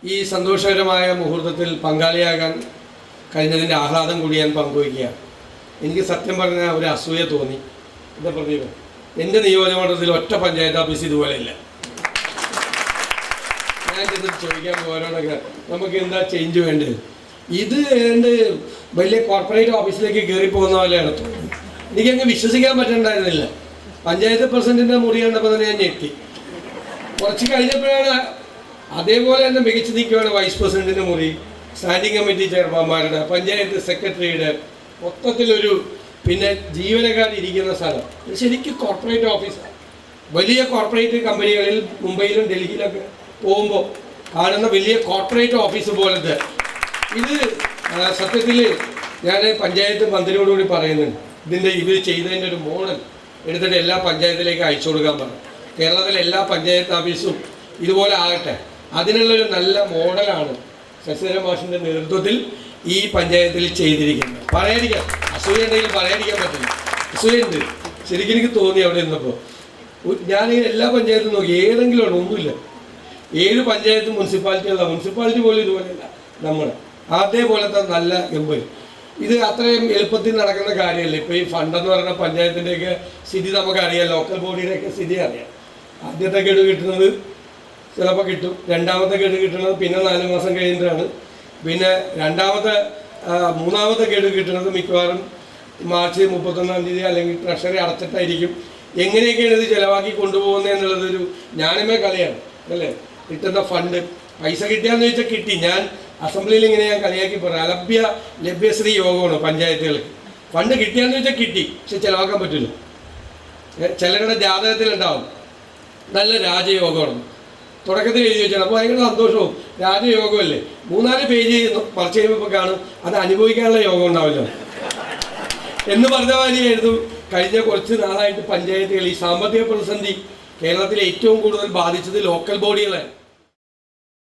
ഈ സന്തോഷകരമായ മുഹൂർത്തത്തിൽ പങ്കാളിയാകാൻ കഴിഞ്ഞതിൻ്റെ ആഹ്ലാദം കൂടി ഞാൻ പങ്കുവയ്ക്കുക. എനിക്ക് സത്യം പറഞ്ഞാൽ ഒരു അസൂയ തോന്നി. എന്താ പ്രദീപ്, എൻ്റെ നിയോജകമണ്ഡലത്തിൽ ഒറ്റ പഞ്ചായത്ത് ഓഫീസ് ഇതുപോലെ ഇല്ല. ഞാൻ ചെന്നിട്ട് ചോദിക്കാൻ പോകാനൊക്കെ നമുക്ക് എന്താ ചേഞ്ച് വേണ്ടത്? ഇത് ഏതാണ്ട് വലിയ കോർപ്പറേറ്റ് ഓഫീസിലേക്ക് കയറി പോകുന്ന പോലെയാണ് തോന്നുന്നത്. എനിക്കങ്ങ് വിശ്വസിക്കാൻ പറ്റണ്ടായിരുന്നില്ല. പഞ്ചായത്ത് പ്രസിഡന്റിൻ്റെ മുറി കണ്ടപ്പോൾ തന്നെ ഞാൻ ഞെട്ടി. കുറച്ച് കഴിഞ്ഞപ്പോഴാണ് അതേപോലെ തന്നെ മികച്ചു നിൽക്കുകയാണ് വൈസ് പ്രസിഡന്റിൻ്റെ മുറി, സ്റ്റാൻഡിംഗ് കമ്മിറ്റി ചെയർമാൻമാരുടെ, പഞ്ചായത്ത് സെക്രട്ടറിയുടെ, മൊത്തത്തിലൊരു പിന്നെ ജീവനക്കാരിരിക്കുന്ന സ്ഥലം. ശരിക്കും കോർപ്പറേറ്റ് ഓഫീസാണ്. വലിയ കോർപ്പറേറ്റ് കമ്പനികളിൽ മുംബൈയിലും ഡൽഹിയിലൊക്കെ പോകുമ്പോൾ കാണുന്ന വലിയ കോർപ്പറേറ്റ് ഓഫീസ് പോലത്തെ ഇത്. സത്യത്തിൽ ഞാൻ പഞ്ചായത്ത് മന്ത്രിയോടുകൂടി പറയുന്നുണ്ട്, ഇത് ചെയ്തതിൻ്റെ ഒരു മോഡൽ എടുത്തിട്ട് എല്ലാ പഞ്ചായത്തിലേക്ക് അയച്ചു കൊടുക്കാൻ പറഞ്ഞു. കേരളത്തിലെ എല്ലാ പഞ്ചായത്ത് ഓഫീസും ഇതുപോലെ ആകട്ടെ. അതിനുള്ളൊരു നല്ല മോഡലാണ് ശശിധരൻ മാഷിൻ്റെ നേതൃത്വത്തിൽ ഈ പഞ്ചായത്തിൽ ചെയ്തിരിക്കുന്നത്. പറയാതിരിക്കാം, അസൂയ ഉണ്ടെങ്കിലും പറയാതിരിക്കാൻ പറ്റില്ല. അസൂയുണ്ട്. ശരിക്കും എനിക്ക് തോന്നി അവിടെ നിന്നപ്പോൾ. ഞാൻ എല്ലാ പഞ്ചായത്തും നോക്കി, ഏതെങ്കിലും ആണ്, ഒന്നുമില്ല. 7 പഞ്ചായത്ത് മുനിസിപ്പാലിറ്റികളാണ്. മുനിസിപ്പാലിറ്റി പോലും ഇതുപോലെയല്ല. നമ്മൾ അതേപോലത്തെ നല്ല ഗംഭീർ. ഇത് അത്രയും എളുപ്പത്തിൽ നടക്കുന്ന കാര്യമല്ല. ഇപ്പോൾ ഈ ഫണ്ടെന്ന് പറയുന്ന പഞ്ചായത്തിൻ്റെയൊക്കെ സ്ഥിതി നമുക്കറിയാം, ലോക്കൽ ബോഡിയുടെയൊക്കെ സ്ഥിതി അറിയാം. ആദ്യത്തെ ഗഡു കിട്ടുന്നത് ചിലപ്പോൾ കിട്ടും, രണ്ടാമത്തെ ഗഡു കിട്ടുന്നത് പിന്നെ 4 മാസം കഴിഞ്ഞിട്ടാണ്, പിന്നെ മൂന്നാമത്തെ ഗഡു കിട്ടുന്നത് മിക്കവാറും മാർച്ച് 31-ാം തീയതി അല്ലെങ്കിൽ ട്രഷറി അടച്ചിട്ടായിരിക്കും. എങ്ങനെയൊക്കെയാണ് ഇത് ചിലവാക്കി കൊണ്ടുപോകുന്നത് എന്നുള്ളതൊരു ഞാനുമേ കളിയാണ് അല്ലേ. കിട്ടുന്ന ഫണ്ട് പൈസ കിട്ടിയാന്ന് ചോദിച്ചാൽ കിട്ടി. ഞാൻ അസംബ്ലിയിൽ ഇങ്ങനെ ഞാൻ കളിയാക്കി പറയാം, ലഭ്യശ്രീ യോഗമാണ് പഞ്ചായത്തുകൾക്ക്. ഫണ്ട് കിട്ടിയാന്ന് ചോദിച്ചാൽ കിട്ടി, പക്ഷെ ചിലവാക്കാൻ പറ്റില്ല. ചിലരുടെ ജാതകത്തിലുണ്ടാവും നല്ല രാജയോഗമാണ്, തുടക്കത്തിൽ എഴുതി വെച്ചാൽ. അപ്പോൾ ഭയങ്കര സന്തോഷവും രാജയോഗമല്ലേ. 3-4 പേജ് മറിച്ച് കഴിയുമ്പോൾ കാണും അത് അനുഭവിക്കാനുള്ള യോഗം ഉണ്ടാവില്ല എന്ന് പറഞ്ഞ മാതിരിയായിരുന്നു. കഴിഞ്ഞ കുറച്ച് നാളായിട്ട് പഞ്ചായത്തുകൾ ഈ സാമ്പത്തിക പ്രതിസന്ധി കേരളത്തിലെ ഏറ്റവും കൂടുതൽ ബാധിച്ചത് ലോക്കൽ ബോഡികളാണ്.